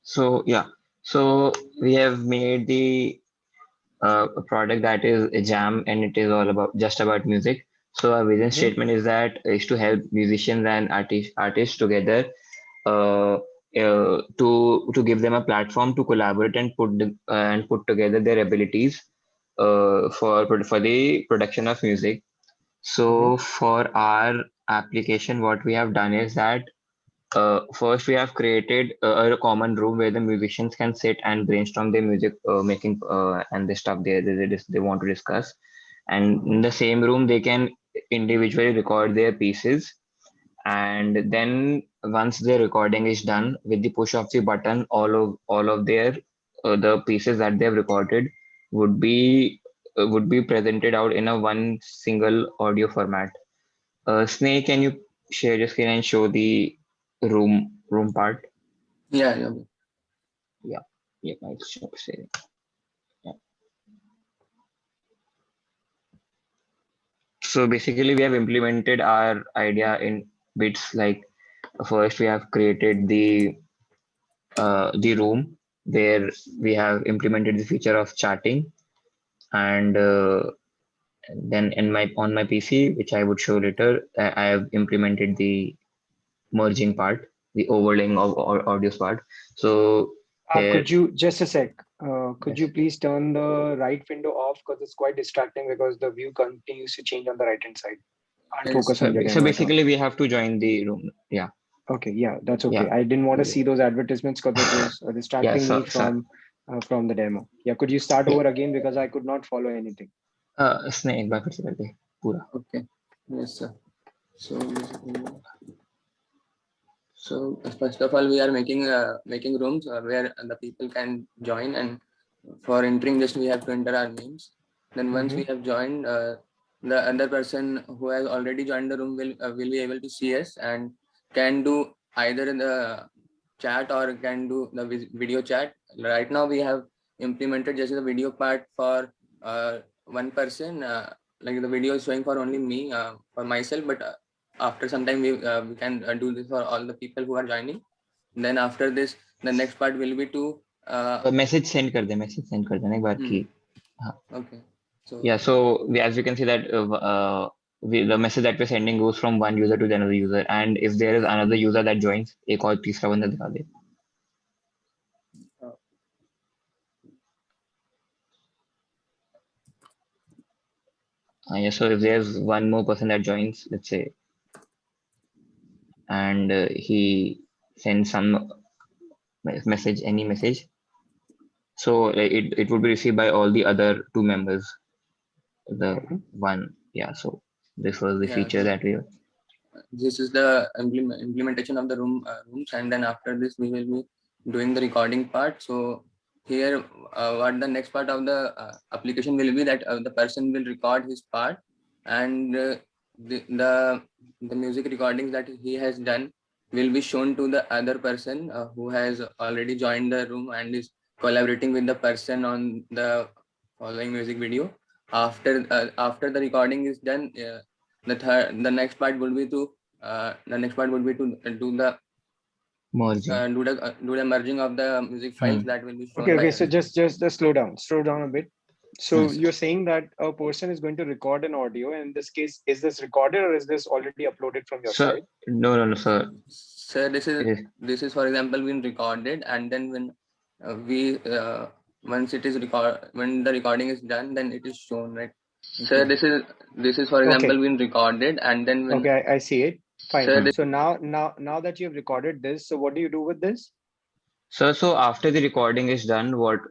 So yeah, so we have made the a product that is a jam, and it is all about just about music. So our vision Mm-hmm. statement is to help musicians and artists together, to give them a platform to collaborate and put together their abilities for the production of music. Mm-hmm. So for our application, what we have done is that first we have created a common room where the musicians can sit and brainstorm their music making and the stuff they want to discuss. And Mm-hmm. in the same room, they can individually record their pieces. And then once the recording is done, with the push of the button, all of their the pieces that they have recorded would be presented out in a one single audio format. Snake, can you share your screen and show the room part? Yeah, yeah. Yeah, yeah, I'll show sharing. Yeah. So basically, we have implemented our idea in bits. Like first, we have created the room where we have implemented the feature of chatting, and then in my on my PC, which I would show later, I have implemented the merging part, the overlaying of audios part. So here, Could you just a sec? Could you yes. please turn the right window off because it's quite distracting because the view continues to change on the right hand side. Can't Yes. focus on your So demo at all. basically, we have to join the room. Yeah, Okay, yeah, that's okay. yeah, I didn't want to see those advertisements because it was yeah. distracting me So from the demo. Yeah, could you start yeah, over again because I could not follow anything. इसने एक बार फिर से कर दे पूरा. Okay. Yes, sir. So, so first of all, we are making rooms where the people can join, and for entering just we have to enter our names. Then once Mm-hmm. we have joined, the other person who has already joined the room will be able to see us and can do either the chat or can do the video chat. Right now we have implemented just the video part for one person. Like the video is showing for only me, for myself, but after some time we can do this for all the people who are joining. Then after this, the next part will be to message send कर देना एक बार hmm, की. हाँ. okay. So Yeah, so as you can see that the message that we're sending goes from one user to the another user, and if there is another user that joins, एक और तीसरा बंदा दिखा दे. uh, Yeah, so if there's one more person that joins, let's say, and he sends some message, any message, so it would be received by all the other two members. The Mm-hmm. one, yeah. So this was the yeah, feature so that we. this is the implementation of the rooms, and then after this we will be doing the recording part. So here, what the next part of the application will be that the person will record his part, and the music recordings that he has done will be shown to the other person who has already joined the room and is collaborating with the person on the following music video. After the recording is done, the next part would be to do the Merging. do the merging of the music files Hmm. that will be Okay, shown by okay. So us. just slow down a bit. So Hmm. Yes, sir. you're saying that a person is going to record an audio. In this case, is this recorded or is this already uploaded from your So side? no, sir. Sir, It is this is for example been recorded, and then when we once it is when the recording is done, then it is shown, right? Sir, Okay. this is for example Okay. been recorded, and then when Okay, I see it. Fine. sir hmm. So now that you have recorded this, so what do you do with this? So after the recording is done, what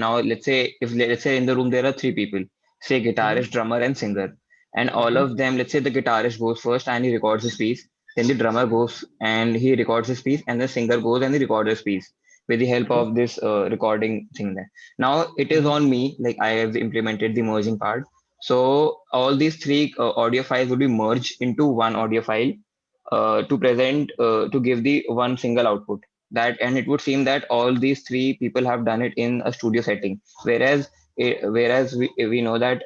now let's say if let's say in the room there are three people, say Mm-hmm. guitarist, drummer, and singer, and all Mm-hmm. of them, let's say the guitarist goes first and he records his piece, then the drummer goes and he records his piece, and the singer goes and he records his piece with the help Mm-hmm. of this recording thing there. Now it is Mm-hmm. on me, like I have implemented the merging part. So all these three audio files will be merged into one audio file to give the one single output that, and it would seem that all these three people have done it in a studio setting, whereas we know that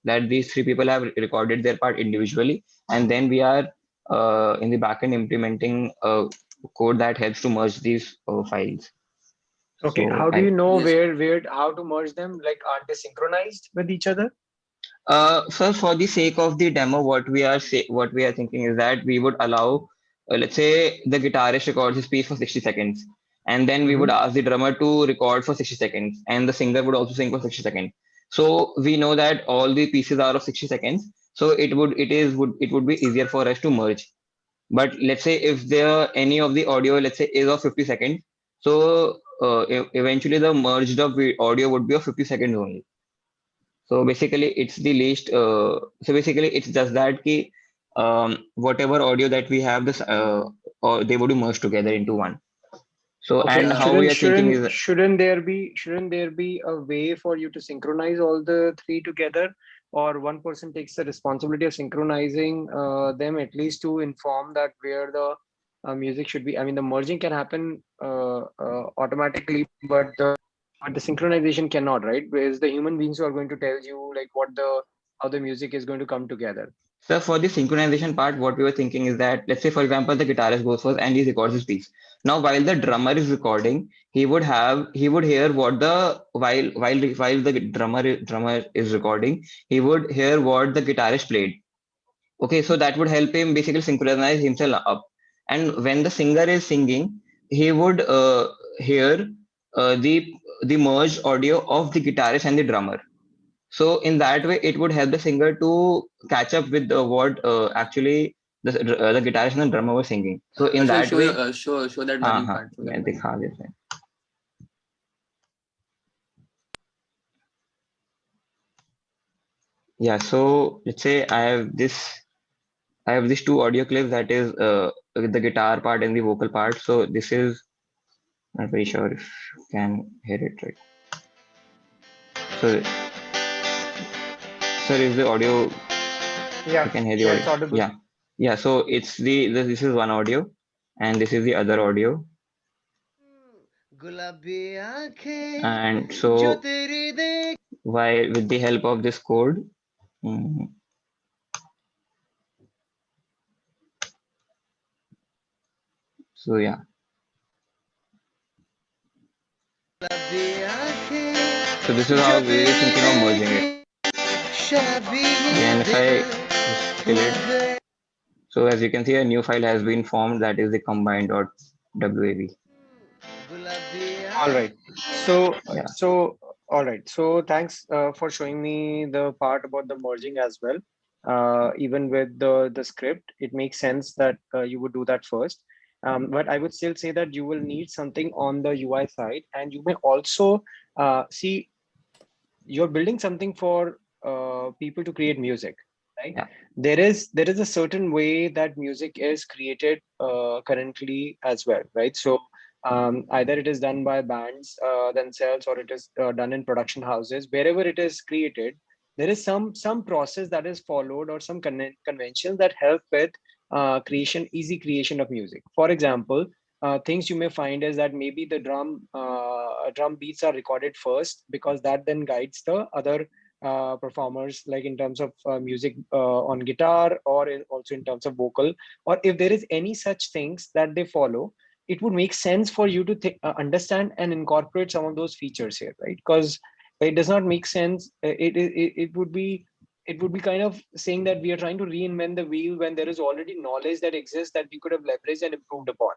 that these three people have recorded their part individually, and then we are in the backend implementing code that helps to merge these files. Okay, So how do you know Yes. where how to merge them? Like, aren't they synchronized with each other? So for the sake of the demo, what we are thinking is that we would allow, let's say the guitarist records his piece for 60 seconds, and then we would Mm-hmm. ask the drummer to record for 60 seconds, and the singer would also sing for 60 seconds. So we know that all the pieces are of 60 seconds, so it would be easier for us to merge. But let's say if there any of the audio, let's say, is of 50 seconds, so eventually the merged up audio would be of 50 seconds only. So basically, it's the least. So basically, it's just that ki, whatever audio that we have, this or they would be merged together into one. So Okay, and Yeah. how we are thinking is shouldn't there be a way for you to synchronize all the three together, or one person takes the responsibility of synchronizing them at least to inform that where the music should be. I mean, the merging can happen automatically, but the synchronization cannot, right? Whereas the human beings who are going to tell you like what the how the music is going to come together. so for the synchronization part, what we were thinking is that, let's say for example, the guitarist goes first and he records his piece. Now while the drummer is recording, he would hear what the while the drummer is recording, he would hear what the guitarist played. Okay, so that would help him basically synchronize himself up. And when the singer is singing, he would hear the merged audio of the guitarist and the drummer. So in that way, it would help the singer to catch up with what actually the guitarist and the drummer were singing. So in Ashwin, that way, show that हाँ merging हाँ part. Show that मैं merging दिखा part. देते हैं. Yeah, so let's say I have these two audio clips, that is the guitar part and the vocal part. So this is, not very sure if you can hear it right. So, sir, is the audio, you Yeah, can hear the yeah, audio? it's audible. Yeah. Yeah. So it's this is one audio and this is the other audio. गुलाबी आंखें And जो so तेरी देख while with the help of this code, mm, so yeah. गुलाबी आंखें So this is जो how we were तेरी thinking of merging it. देखी शराबी Okay, ये and if दिल I just हो kill it, गए so as you can see, a new file has been formed, that is the combine.wav. गुलाबी All right. So, Yeah. all right. So, thanks for showing me the part about the merging as well. Even with the script, it makes sense that you would do that first. But I would still say that you will need something on the UI side, and you may also see you're building something for people to create music, right? Yeah. There is a certain way that music is created currently as well, right? So either it is done by bands themselves, or it is done in production houses. Wherever it is created, there is some process that is followed, or some conventions that help with easy creation of music. For example, things you may find is that maybe the drum beats are recorded first, because that then guides the other performers, like in terms of music on guitar, or also in terms of vocal, or if there is any such things that they follow, it would make sense for you to understand and incorporate some of those features here, right? Because it does not make sense. It would be kind of saying that we are trying to reinvent the wheel when there is already knowledge that exists that we could have leveraged and improved upon.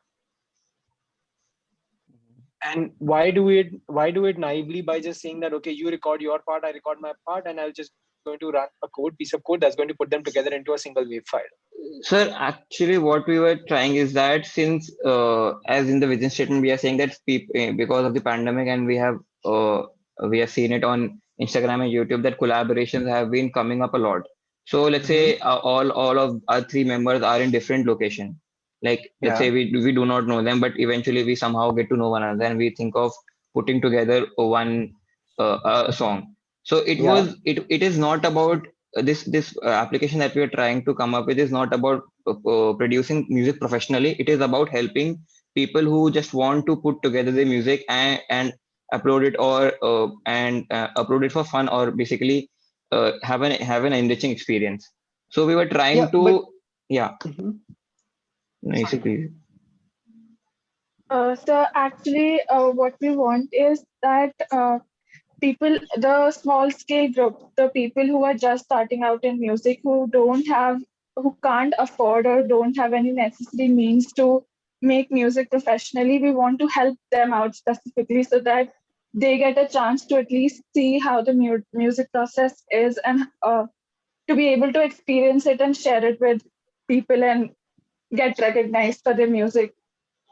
And why do it naively by just saying that, okay, you record your part, I record my part, and I'll just going to run a piece of code that's going to put them together into a single wave file. Sir, actually, what we were trying is that, since, as in the vision statement, we are saying that because of the pandemic, and we have seen it on Instagram and YouTube, that collaborations have been coming up a lot. So let's Mm-hmm. say all of our three members are in different location. Like let's Yeah. say we do not know them, but eventually we somehow get to know one another, and we think of putting together one a song. So Yeah. it is not about this application that we are trying to come up with is not about producing music professionally. It is about helping people who just want to put together the music and upload it, or upload it for fun, or basically have an enriching experience. So we were Yeah, trying but to, yeah, Mhm. nice, Sorry. please. So actually, what we want is that people, the small scale group, the people who are just starting out in music, who can't afford or don't have any necessary means to make music professionally, we want to help them out specifically so that they get a chance to at least see how the music process is, and to be able to experience it and share it with people and get recognized for their music,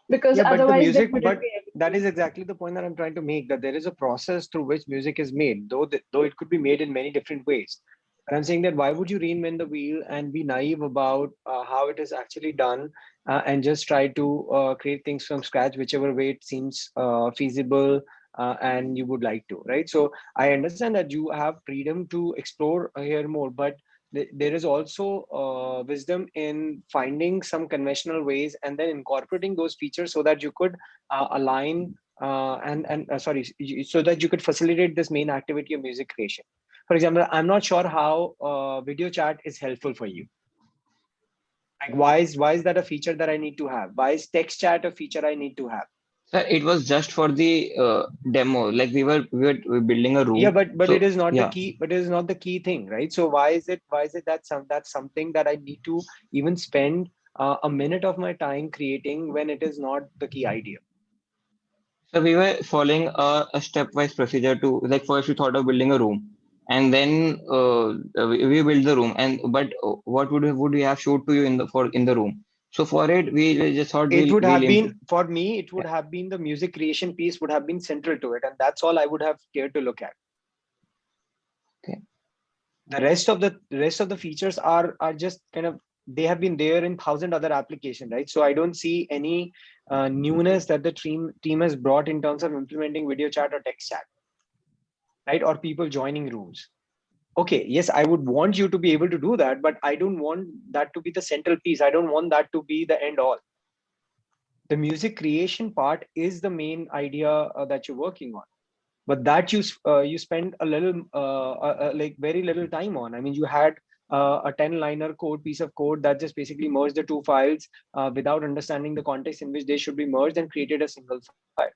because Yeah, but the otherwise they music, wouldn't but be able that to. is exactly the point that I'm trying to make, that there is a process through which music is made, though it could be made in many different ways. And I'm saying that why would you reinvent the wheel and be naive about how it is actually done, and just try to create things from scratch, whichever way it seems feasible and you would like to, right? So I understand that you have freedom to explore here more, but there is also wisdom in finding some conventional ways and then incorporating those features so that you could align and sorry, so that you could facilitate this main activity of music creation. For example, I'm not sure how video chat is helpful for you. Like, why is that a feature that I need to have? Why is text chat a feature I need to have? Sir, it was just for the demo. Like we were building a Yeah, room. but it So is not the yeah. key. But it is not the key thing, right? So why is it that that's something that I need to even spend a minute of my time creating when it is not the key idea? So we were following a stepwise procedure to, like, first we thought of building a room, and then we built the room. And but what would we have showed to you in the room? So for it, we just thought It we'll would we'll have implement. been, for me, it would Yeah. have been the music creation piece would have been central to it, and that's all I would have cared to look at. Okay. The rest of the features are just kind of, they have been there in thousand other applications, right? So I don't see any newness that the team has brought in terms of implementing video chat or text chat, right? Or people joining rooms. Okay, yes, I would want you to be able to do that, but I don't want that to be the central piece. I don't want that to be the end all. The music creation part is the main idea that you're working on, but that you spend a little like very little time on. I mean, you had a 10 liner code piece of code that just basically merged the two files without understanding the context in which they should be merged, and created a single file.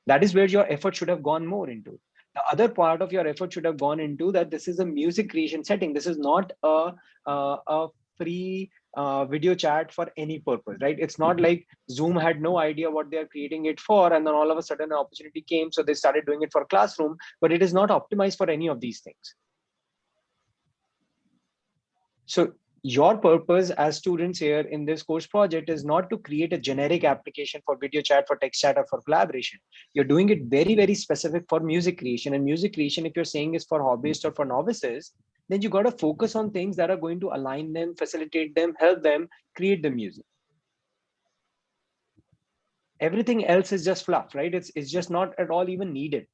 That is where your effort should have gone more into. The other part of your effort should have gone into that this is a music creation setting. This is not a free video chat for any purpose, right? It's not like Zoom had no idea what they're creating it for, and then all of a sudden an opportunity came, so they started doing it for classroom, but it is not optimized for any of these things. So your purpose as students here in this course project is not to create a generic application for video chat, for text chat, or for collaboration. You're doing it very, very specific for music creation. And music creation, if you're saying is for hobbyists or for novices, then you got to focus on things that are going to align them, facilitate them, help them create the music. Everything else is just fluff, right? It's just not at all even needed.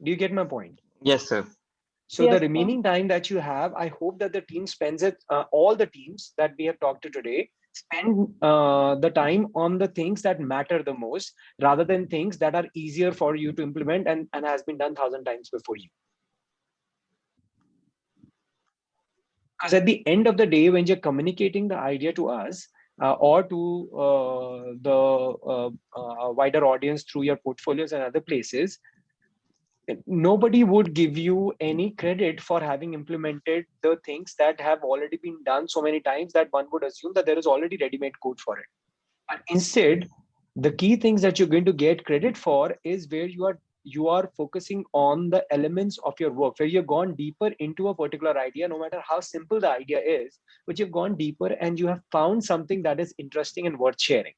Do you get my point? Yes, sir. So the Yes, sir. remaining time that you have, I hope that the team spends it, all the teams that we have talked to today, spend the time on the things that matter the most, rather than things that are easier for you to implement and has been done thousand times before you. Because at the end of the day, when you're communicating the idea to us, or to the wider audience through your portfolios and other places, nobody would give you any credit for having implemented the things that have already been done so many times that one would assume that there is already ready-made code for it. But instead, the key things that you're going to get credit for is where you are focusing on the elements of your work, where you've gone deeper into a particular idea, no matter how simple the idea is, but you've gone deeper and you have found something that is interesting and worth sharing.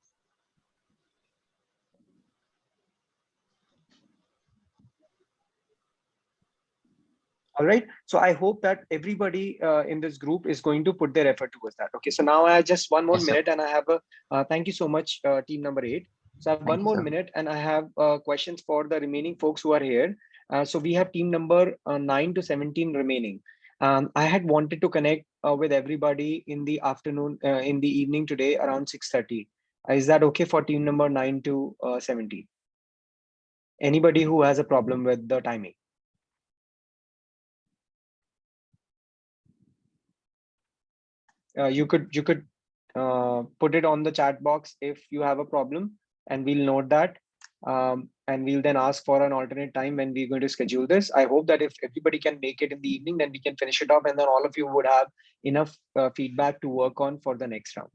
All right. So I hope that everybody in this group is going to put their effort towards that. Okay. So now I have just one more Yes, sir. minute, and I have a thank you so much, team number 8. So I have one Thank you, more sir. minute, and I have questions for the remaining folks who are here. So we have team number 9 to 17 remaining. I had wanted to connect with everybody in the afternoon, in the evening today around 6:30. Is that okay for team number 9 to 17? Anybody who has a problem with the timing? you could put it on the chat box if you have a problem, and we'll note that. And we'll then ask for an alternate time when we're going to schedule this. I hope that if everybody can make it in the evening, then we can finish it off, and then all of you would have enough feedback to work on for the next round.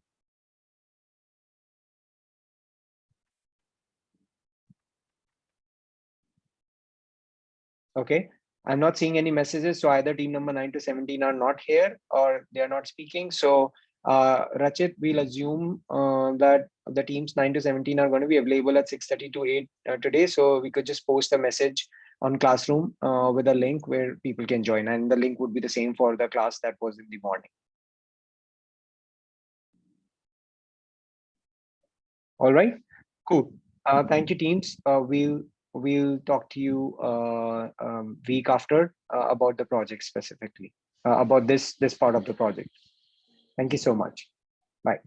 Okay, I'm not seeing any messages, so either team number 9 to 17 are not here or they are not speaking. So Rachit, we'll assume that the teams 9 to 17 are going to be available at 6:30 to 8 today. So we could just post a message on Classroom with a link where people can join, and the link would be the same for the class that was in the morning. All right, cool. Thank you, teams. We'll talk to you week after about the project specifically, about this part of the project. Thank you so much. Bye.